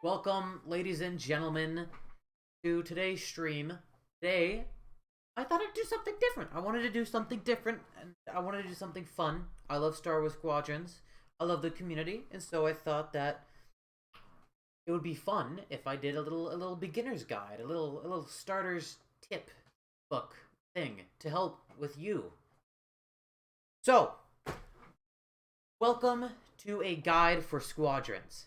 Welcome, ladies and gentlemen, to today's stream. Today, I thought I'd do something different. I wanted to do something different, and I wanted to do something fun. I love Star Wars Squadrons. I love the community, and so I thought that it would be fun if I did a little beginner's guide, a little starter's tip book thing to help with you. So, welcome to a guide for Squadrons.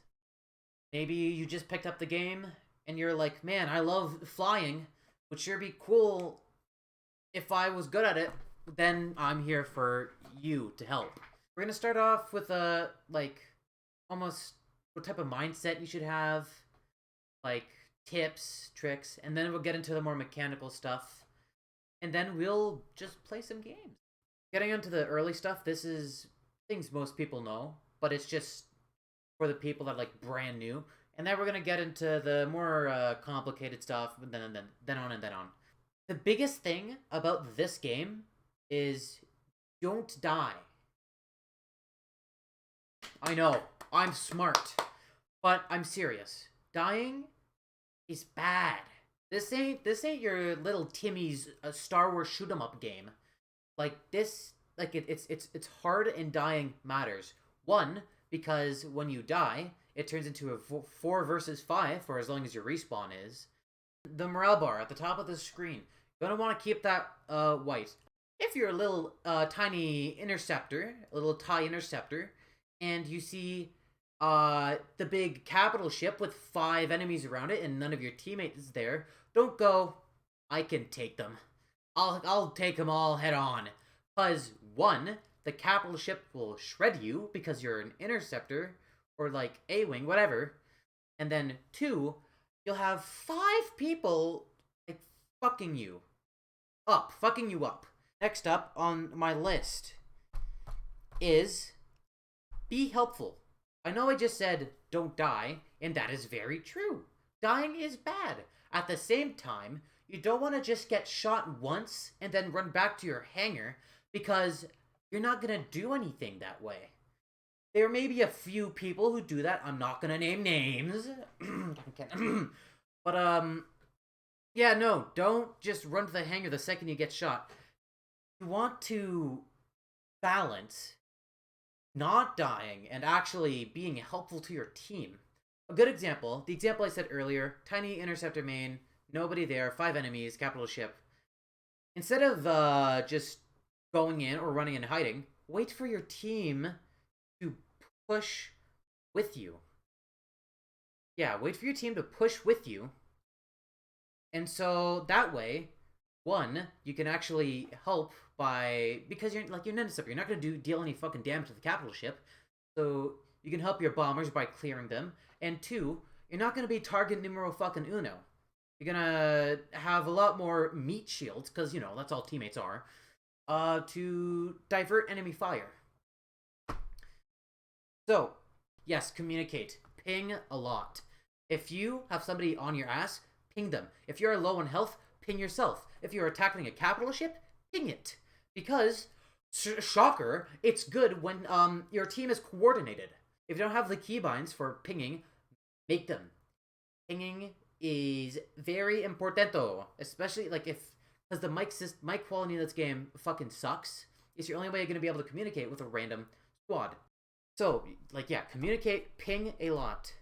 Maybe you just picked up the game and you're like, man, I love flying. Would sure be cool if I was good at it. Then I'm here for you to help. We're gonna start off with almost what type of mindset you should have, like tips, tricks, and then we'll get into the more mechanical stuff. And then we'll just play some games. Getting into the early stuff, this is things most people know, but it's just for the people that are like brand new. And then we're gonna get into the more complicated stuff, and then on and then on. The biggest thing about this game is don't die. I know, I'm smart, but I'm serious. Dying is bad. This ain't your little Timmy's Star Wars shoot 'em up game. Like this, it's hard and dying matters. One, because when you die, it turns into a 4 versus 5 for as long as your respawn is. The morale bar at the top of the screen, you're gonna want to keep that white. If you're a little tiny interceptor, a little TIE interceptor, and you see the big capital ship with 5 enemies around it and none of your teammates is there, don't go, I can take them. I'll take them all head on. Cause one, the capital ship will shred you because you're an interceptor or like A-wing, whatever. And then 2, you'll have 5 people like fucking you up. Next up on my list is be helpful. I know I just said don't die, and that is very true. Dying is bad. At the same time, you don't want to just get shot once and then run back to your hangar because you're not going to do anything that way. There may be a few people who do that. I'm not going to name names. But, yeah, no, don't just run to the hangar the second you get shot. You want to balance not dying and actually being helpful to your team. A good example, the example I said earlier, tiny interceptor main, nobody there, 5 enemies, capital ship. Instead of just going in or running and hiding, wait for your team to push with you. Yeah, wait for your team to push with you. And so that way, one, you can actually help because you're an interceptor, you're not going to deal any fucking damage to the capital ship. So you can help your bombers by clearing them. And 2, you're not going to be target numero fucking uno. You're going to have a lot more meat shields, because, that's all teammates are, to divert enemy fire. So, yes, communicate. Ping a lot. If you have somebody on your ass, ping them. If you're low on health, ping yourself. If you're attacking a capital ship, ping it. Because, shocker, it's good when your team is coordinated. If you don't have the keybinds for pinging, make them. Pinging is very importante, especially because the mic quality in this game fucking sucks. It's your only way you're going to be able to communicate with a random squad. So, communicate, ping a lot.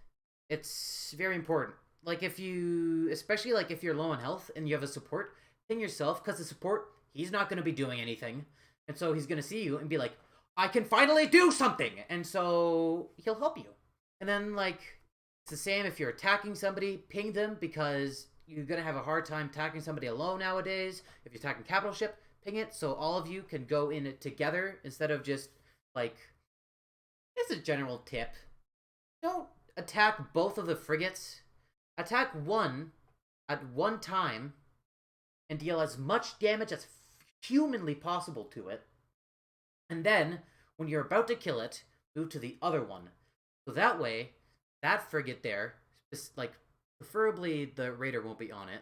It's very important. Especially if you're low on health and you have a support, ping yourself, because the support, he's not going to be doing anything. And so he's going to see you and be like, I can finally do something! And so he'll help you. And then, it's the same if you're attacking somebody, ping them, because you're going to have a hard time attacking somebody alone nowadays. If you're attacking capital ship, ping it so all of you can go in it together instead of just, it's a general tip. Don't attack both of the frigates. Attack one at one time and deal as much damage as humanly possible to it. And then, when you're about to kill it, move to the other one. So that way, that frigate there, preferably the raider won't be on it.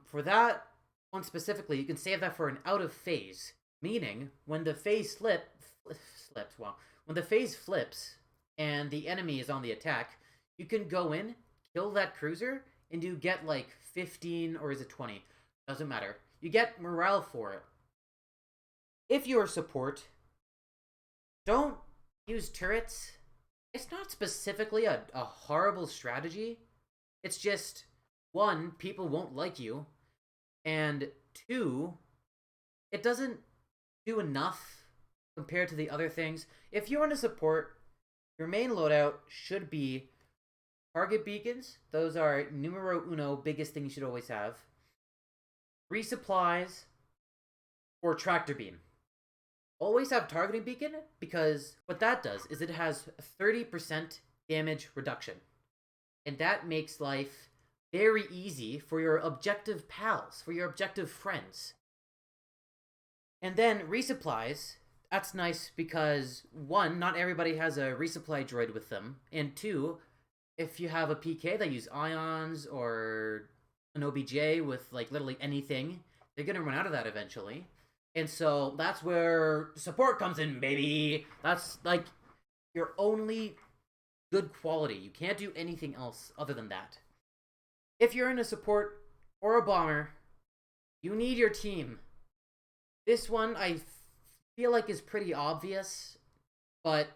For that one specifically, you can save that for an out of phase. Meaning, when the phase flips, when the phase flips and the enemy is on the attack, you can go in, kill that cruiser, and you get like 15 or is it 20? Doesn't matter. You get morale for it. If you're support, don't use turrets. It's not specifically a horrible strategy. It's just, one, people won't like you, and two, it doesn't do enough compared to the other things. If you want to support, your main loadout should be target beacons. Those are numero uno, biggest thing you should always have. Resupplies or tractor beam. Always have targeting beacon because what that does is it has 30% damage reduction. And that makes life very easy for your objective pals, for your objective friends. And then resupplies, that's nice because one, not everybody has a resupply droid with them. And two, if you have a PK that use ions or an OBJ with like literally anything, they're gonna run out of that eventually. And so that's where support comes in, baby. That's like your only good quality. You can't do anything else other than that. If you're in a support or a bomber, you need your team. This one I feel like is pretty obvious, but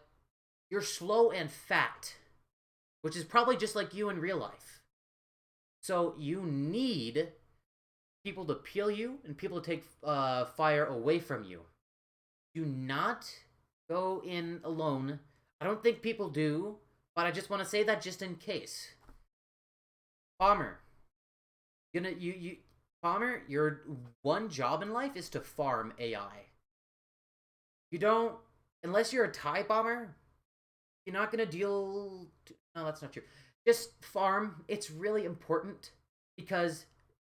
you're slow and fat, which is probably just like you in real life. So you need people to peel you and people to take fire away from you. Do not go in alone. I don't think people do, but I just want to say that just in case. Bomber. Bomber, your one job in life is to farm AI. You don't, unless you're a TIE bomber, you're not gonna deal. No, that's not true. Just farm. It's really important because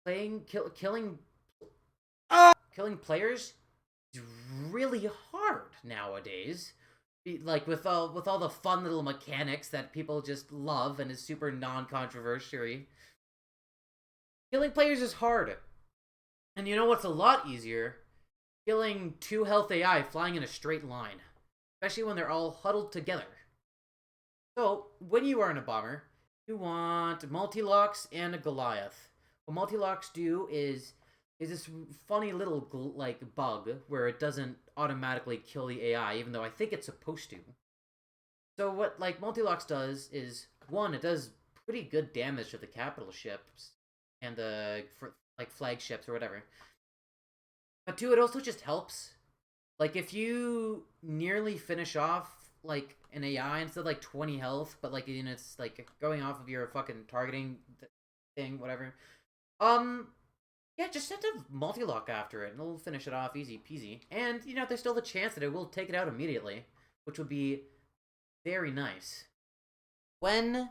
killing players is really hard nowadays. Like with all the fun little mechanics that people just love and is super non-controversial. Killing players is hard. And you know what's a lot easier? Killing 2 health AI flying in a straight line. Especially when they're all huddled together. So, when you are in a bomber, you want multi-locks and a Goliath. What multi-locks do is this funny little bug where it doesn't automatically kill the AI, even though I think it's supposed to. So what multi-locks does is, one, it does pretty good damage to the capital ships and the flagships or whatever. But two, it also just helps. Like if you nearly finish off an AI instead of 20 health, but it's going off of your fucking targeting thing, whatever. Yeah, just send a multi-lock after it, and it'll finish it off easy peasy. And, there's still the chance that it will take it out immediately, which would be very nice. When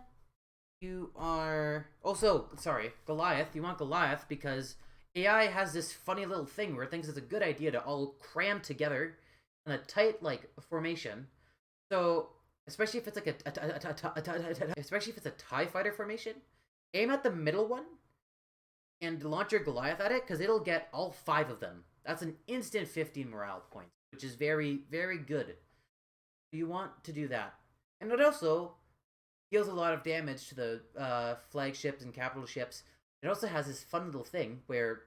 you are... Also, sorry, Goliath. You want Goliath because AI has this funny little thing where it thinks it's a good idea to all cram together in a tight, formation. So, especially if it's especially if it's a TIE fighter formation, aim at the middle one and launch your Goliath at it, because it'll get all 5 of them. That's an instant 15 morale points, which is very, very good. You want to do that. And it also deals a lot of damage to the flagships and capital ships. It also has this fun little thing where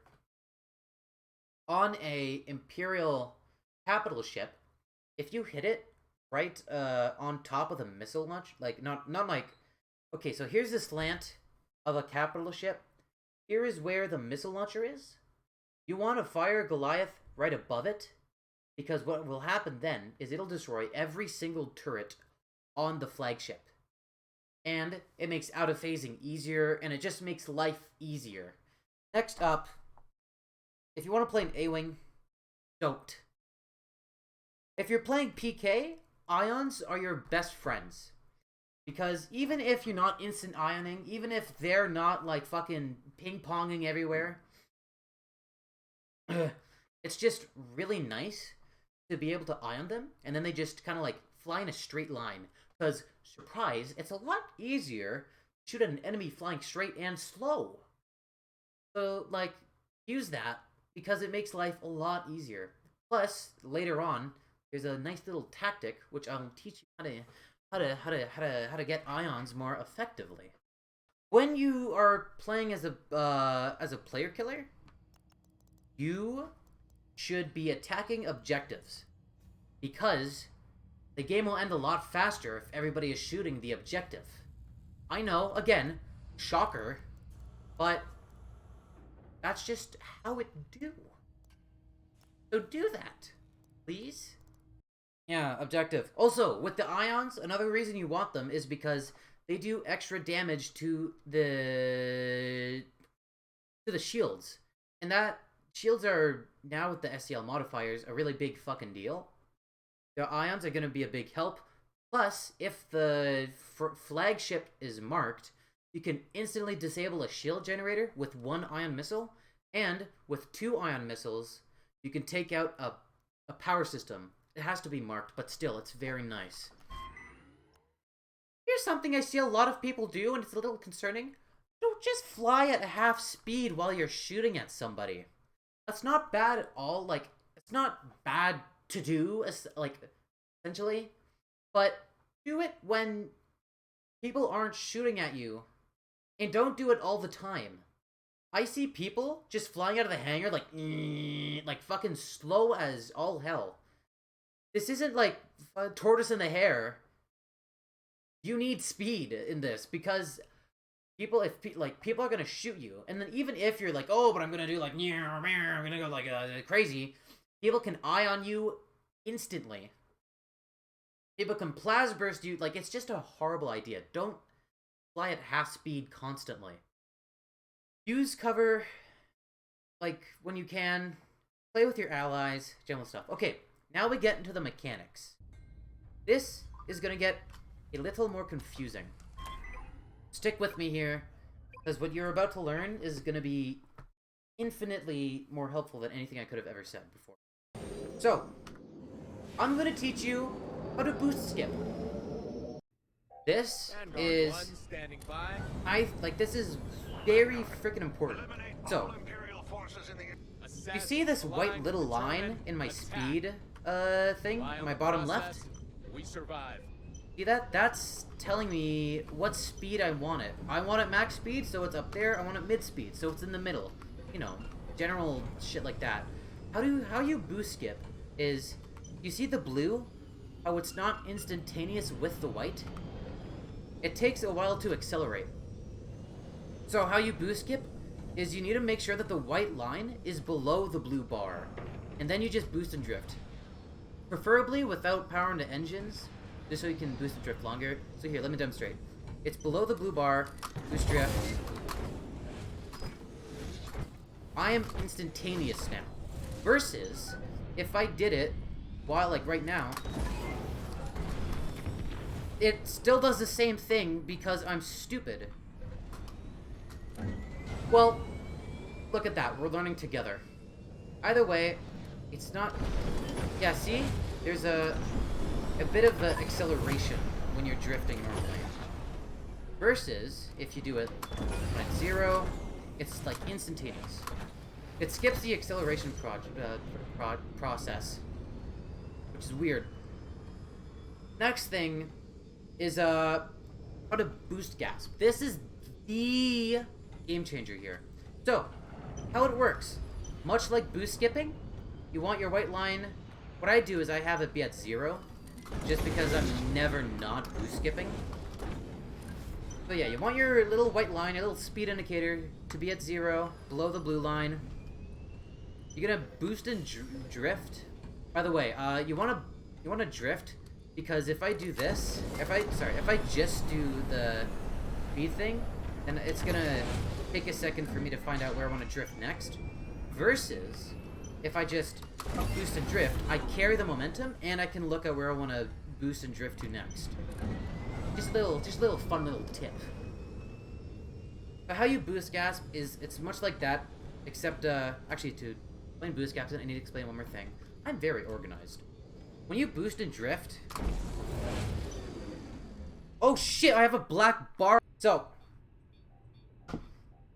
on a Imperial capital ship, if you hit it right on top of the missile launch, okay, so here's the slant of a capital ship. Here is where the missile launcher is. You want to fire Goliath right above it, because what will happen then is it'll destroy every single turret on the flagship. And it makes out-of-phasing easier, and it just makes life easier. Next up, if you want to play an A-Wing, don't. If you're playing PK, ions are your best friends. Because even if you're not instant ioning, even if they're not fucking ping-ponging everywhere, it's just really nice to be able to ion them, and then they just kind of fly in a straight line. Because, surprise, it's a lot easier to shoot at an enemy flying straight and slow. So, use that, because it makes life a lot easier. Plus, later on, there's a nice little tactic, which I'll teach you how to how to get ions more effectively. When you are playing as a player killer, you should be attacking objectives, because the game will end a lot faster if everybody is shooting the objective. I know, again, shocker, but that's just how it do. So do that, please. Yeah, objective. Also, with the ions, another reason you want them is because they do extra damage to the shields. And that shields are, now with the SCL modifiers, a really big fucking deal. The ions are going to be a big help. Plus, if the flagship is marked, you can instantly disable a shield generator with 1 ion missile, and with 2 ion missiles, you can take out a power system. It has to be marked, but still, it's very nice. Here's something I see a lot of people do, and it's a little concerning. Don't just fly at half speed while you're shooting at somebody. That's not bad at all. Like, it's not bad to do, like, essentially. But do it when people aren't shooting at you. And don't do it all the time. I see people just flying out of the hangar like fucking slow as all hell. This isn't like Tortoise in the Hare. You need speed in this, because people are gonna shoot you, and then even if you're like, oh, but I'm gonna do like, I'm gonna go like crazy, people can eye on you instantly. People can plasma burst you. Like, it's just a horrible idea. Don't fly at half speed constantly. Use cover, like, when you can. Play with your allies, general stuff. Okay, now we get into the mechanics. This is gonna get a little more confusing. Stick with me here, because what you're about to learn is gonna be infinitely more helpful than anything I could have ever said before. So, I'm gonna teach you how to boost skip. This is, this is very freaking important. So, you see this white little line in my speed thing, in my bottom left? We survive. See that? That's telling me what speed I want it. I want it max speed, so it's up there. I want it mid speed, so it's in the middle. You know, general shit like that. How you boost skip is, you see the blue? How it's not instantaneous with the white? It takes a while to accelerate. So how you boost skip is you need to make sure that the white line is below the blue bar, and then you just boost and drift. Preferably without powering the engines, just so you can boost and drift longer. So here, let me demonstrate. It's below the blue bar, boost drift. I am instantaneous now. Versus, if I did it while, like right now, it still does the same thing because I'm stupid. Well, look at that. We're learning together. Either way, it's not... Yeah, see? There's a bit of the acceleration when you're drifting normally. Versus, if you do it at 0, it's like instantaneous. It skips the acceleration process, which is weird. Next thing is how to boost gas. This is the game changer here. So, how it works. Much like boost skipping, you want your white line... What I do is I have it be at 0, just because I'm never not boost skipping. So yeah, you want your little white line, your little speed indicator, to be at 0, below the blue line. You're gonna boost and drift. By the way, you wanna drift, because if I do this, if I just do the speed thing, then it's gonna take a second for me to find out where I want to drift next. Versus, if I just boost and drift, I carry the momentum, and I can look at where I want to boost and drift to next. Just a little fun little tip. But how you boost gas is, it's much like that, except, actually, to explain boost gas, I need to explain one more thing. I'm very organized. When you boost and drift... Oh shit, I have a black bar! So,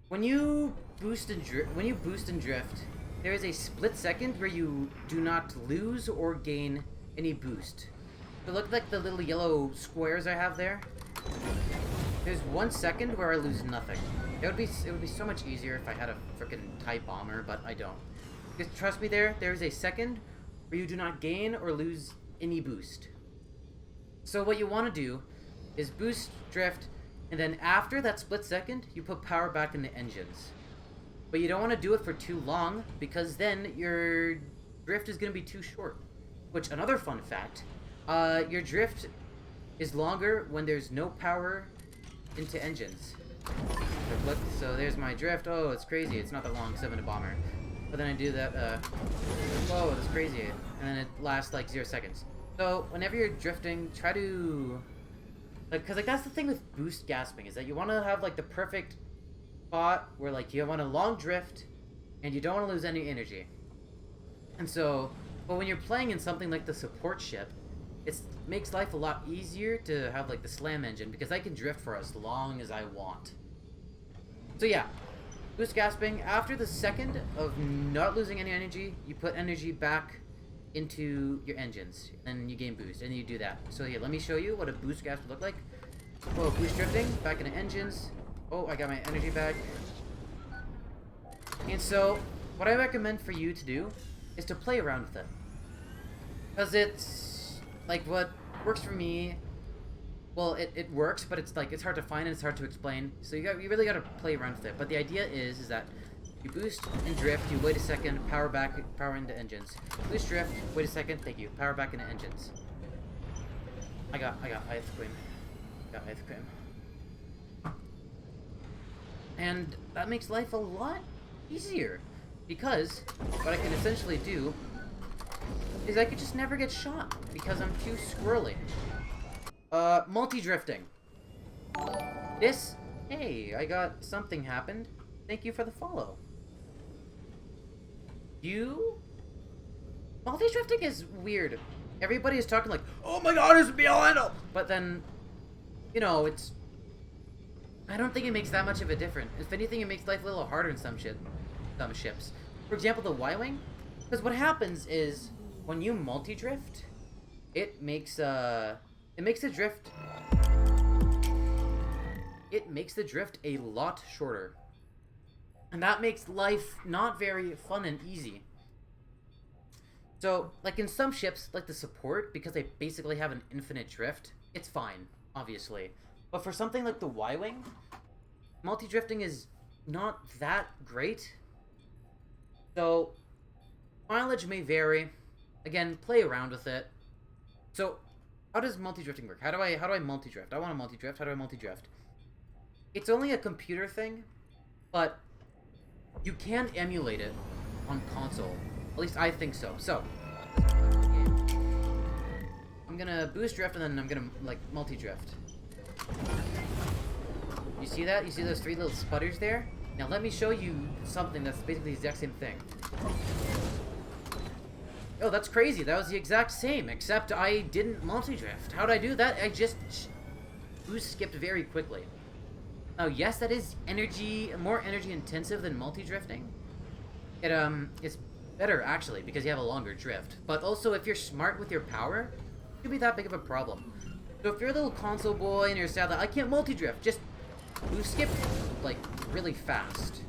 when you boost and drift, there is a split second where you do not lose or gain any boost. So look like the little yellow squares I have there. There's 1 second where I lose nothing. It would be so much easier if I had a freaking TIE bomber, but I don't. Because trust me, there's a second where you do not gain or lose any boost. So what you want to do is boost, drift, and then after that split second, you put power back in the engines. But you don't want to do it for too long, because then your drift is going to be too short. Which, another fun fact, your drift is longer when there's no power into engines. So look, so there's my drift. Oh, it's crazy. It's not that long, 'cause I'm in a bomber. But then I do that, whoa, that's crazy. And then it lasts like 0 seconds. So, whenever you're drifting, try to... Like, because, like, that's the thing with boost gasping, is that you want to have, like, the perfect spot where, like, you want a long drift, and you don't want to lose any energy. And so, but when you're playing in something like the support ship, it makes life a lot easier to have, like, the slam engine, because I can drift for as long as I want. So, yeah. Boost gasping, after the second of not losing any energy, you put energy back into your engines, and you gain boost, and you do that. So here, let me show you what a boost gasp would look like. Whoa, boost drifting, back into engines. Oh, I got my energy back. And so, what I recommend for you to do is to play around with it. Because it's, like, what works for me, well, it works, but it's, like, it's hard to find and it's hard to explain. So you really gotta play around with it. But the idea is that you boost and drift, you wait a second, power back, power into engines. Boost, drift, wait a second, thank you, power back into engines. I got ice cream. Got ice cream. And that makes life a lot easier. Because what I can essentially do is I could just never get shot because I'm too squirrely. Multi-drifting. This, hey, I got something happened. Thank you for the follow. Multi-drifting is weird. Everybody is talking like, oh my god, it's beyond. But then, you know, it's... I don't think it makes that much of a difference. If anything, it makes life a little harder in some ships. For example, the Y-Wing. Because what happens is, when you multi-drift, it makes the drift a lot shorter. And that makes life not very fun and easy. So, like in some ships, like the support, because they basically have an infinite drift, it's fine, obviously. But for something like the Y-Wing, multi-drifting is not that great. So, mileage may vary. Again, play around with it. So, how does multi-drifting work? How do I multi-drift? I want to multi-drift. How do I multi-drift? It's only a computer thing, but you can emulate it on console. At least I think so. So, I'm gonna boost drift and then I'm gonna, like, multi-drift. You see that? You see those 3 little sputters there? Now let me show you something that's basically the exact same thing. Oh, that's crazy. That was the exact same, except I didn't multi-drift. How'd I do that? I just boost skipped very quickly. Oh, yes, that is more energy intensive than multi-drifting. It's better, actually, because you have a longer drift. But also, if you're smart with your power, it could be that big of a problem. So if you're a little console boy and you're sad that I can't multi-drift, just boost skip, like, really fast.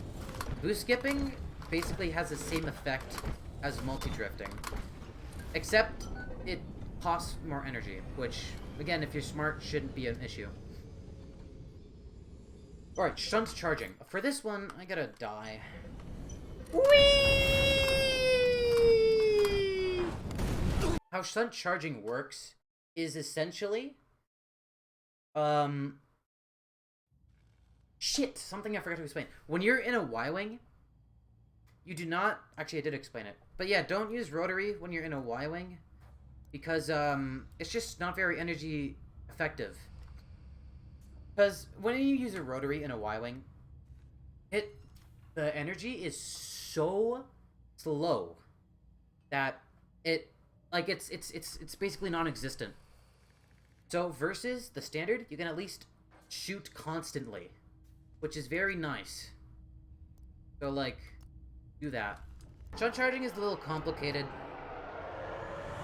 Boost skipping basically has the same effect as multi-drifting. Except, it costs more energy, which, again, if you're smart, shouldn't be an issue. Alright, shunt charging. For this one, I gotta die. Whee! How shunt charging works is essentially... Shit! Something I forgot to explain. When you're in a Y-Wing, you do not... Actually, I did explain it. But yeah, don't use rotary when you're in a Y-Wing. Because, it's just not very energy effective. Because when you use a rotary in a Y-Wing, the energy is so slow that it's basically non-existent. So versus the standard, you can at least shoot constantly, which is very nice. So like, do that. Shunt charging is a little complicated,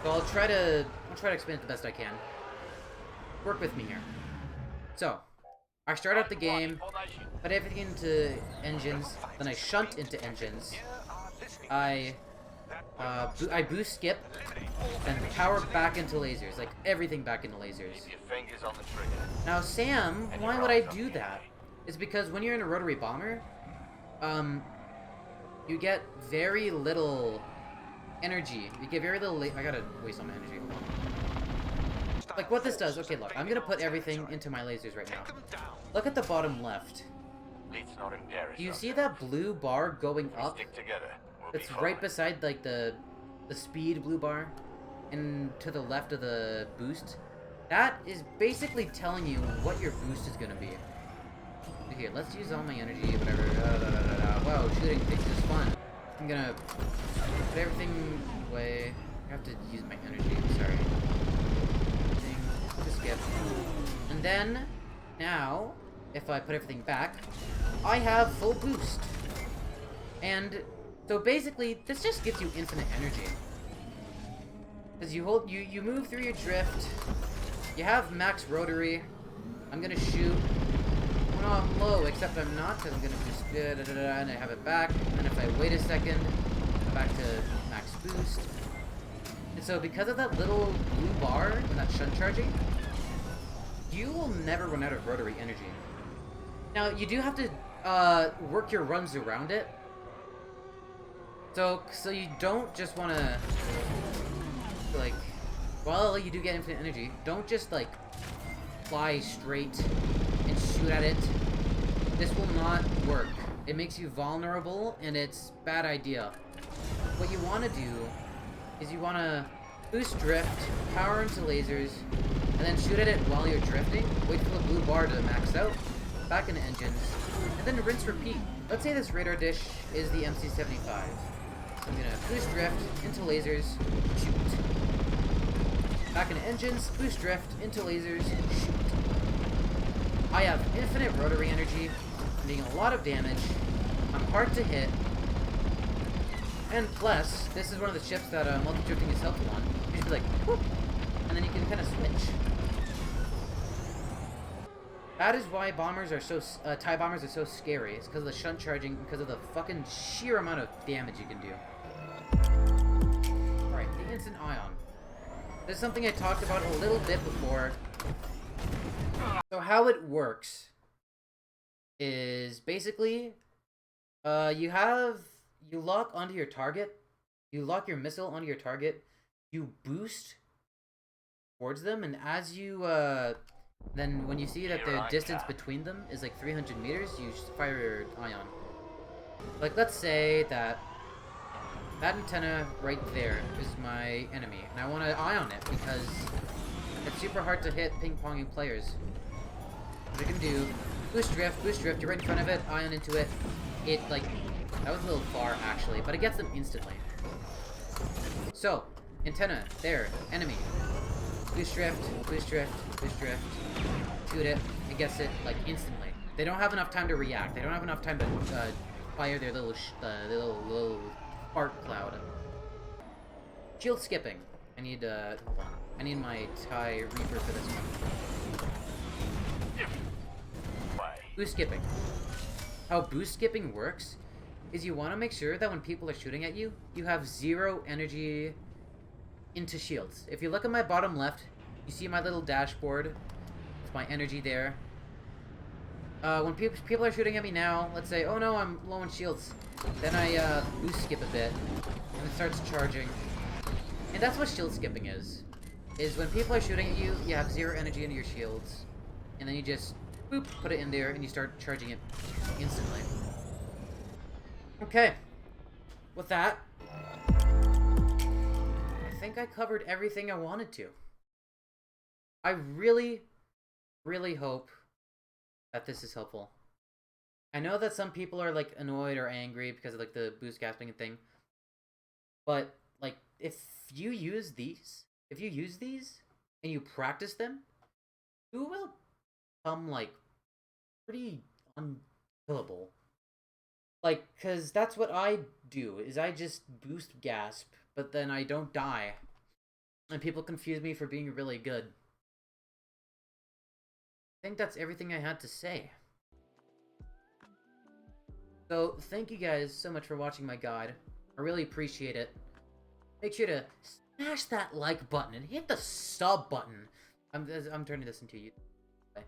So I'll try to explain it the best I can. Work with me here. So, I start out the game, put everything into engines, then I shunt into engines. I boost skip, then power back into lasers, like everything back into lasers. Now, Sam, why would I do that? It's because when you're in a rotary bomber, you get very little energy. You get very little. I gotta waste all my energy. Hold on. Like what this does. Okay, look, I'm gonna put everything into my lasers right now. Look at the bottom left. Do you see that blue bar going up? It's right beside like the speed blue bar, and to the left of the boost. That is basically telling you what your boost is gonna be. Here, let's use all my energy, whatever. Wow, shooting things is fun. I'm gonna put everything away. I have to use my energy, sorry. Just skip. And then, now, if I put everything back, I have full boost. And so basically, this just gives you infinite energy. Because you move through your drift, you have max rotary. I'm gonna shoot. Well, no, I'm low, except I'm not, because I'm gonna boost good, and I have it back. And then if I wait a second, I'm back to max boost. And so because of that little blue bar and that shunt charging, you will never run out of rotary energy. Now, you do have to work your runs around it. So you don't just want to, like, well, you do get infinite energy. Don't just, like, fly straight and shoot at it. This will not work. It makes you vulnerable, and it's a bad idea. What you want to do is you want to boost drift, power into lasers, and then shoot at it while you're drifting. Wait for the blue bar to max out, back into engines, and then rinse repeat. Let's say this radar dish is the MC-75. So I'm going to boost drift, into lasers, shoot. Back into engines, boost drift, into lasers, shoot. I have infinite rotary energy, I'm doing a lot of damage, I'm hard to hit, and plus, this is one of the ships that multi-drifting is helpful on. You just be like, whoop, and then you can kind of switch. That is why bombers are so, TIE bombers are so scary. It's because of the shunt charging, because of the fucking sheer amount of damage you can do. Alright, the instant ion. This is something I talked about a little bit before. So how it works is basically, you lock onto your target, you lock your missile onto your target, you boost towards them, and as you, then when you see that the distance between them is like 300 meters, you fire your ion. Like, let's say that antenna right there is my enemy, and I want to ion it because it's super hard to hit ping-ponging players. What I can do, boost drift, you're right in front of it, ion into it. It, like, that was a little far actually, but it gets them instantly. So, antenna, there, enemy. Boost drift, shoot it, it gets it, like, instantly. They don't have enough time to react, they don't have enough time to fire their little spark cloud. Shield skipping. I need, hold on. I need my TIE Reaper for this one. Boost skipping. How boost skipping works is you want to make sure that when people are shooting at you, you have 0 energy into shields. If you look at my bottom left, you see my little dashboard with my energy there. When people are shooting at me now, let's say, oh no, I'm low on shields. Then I boost skip a bit, and it starts charging. And that's what shield skipping is when people are shooting at you, you have 0 energy into your shields, and then you just, boop, put it in there, and you start charging it instantly. Okay. With that, I think I covered everything I wanted to. I really, really hope that this is helpful. I know that some people are, like, annoyed or angry because of, like, the boost gasping thing. But, like, if you use these, and you practice them, you will become, like, pretty unkillable. Like, because that's what I do, is I just boost gasp, but then I don't die. And people confuse me for being really good. I think that's everything I had to say. So, thank you guys so much for watching my guide. I really appreciate it. Make sure to smash that like button and hit the sub button. I'm turning this into YouTube.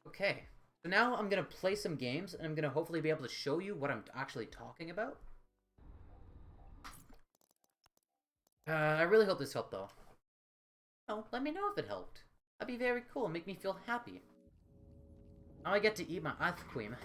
Okay. So now I'm going to play some games, and I'm going to hopefully be able to show you what I'm actually talking about. I really hope this helped, though. Oh, let me know if it helped. That'd be very cool and make me feel happy. Now I get to eat my ice cream.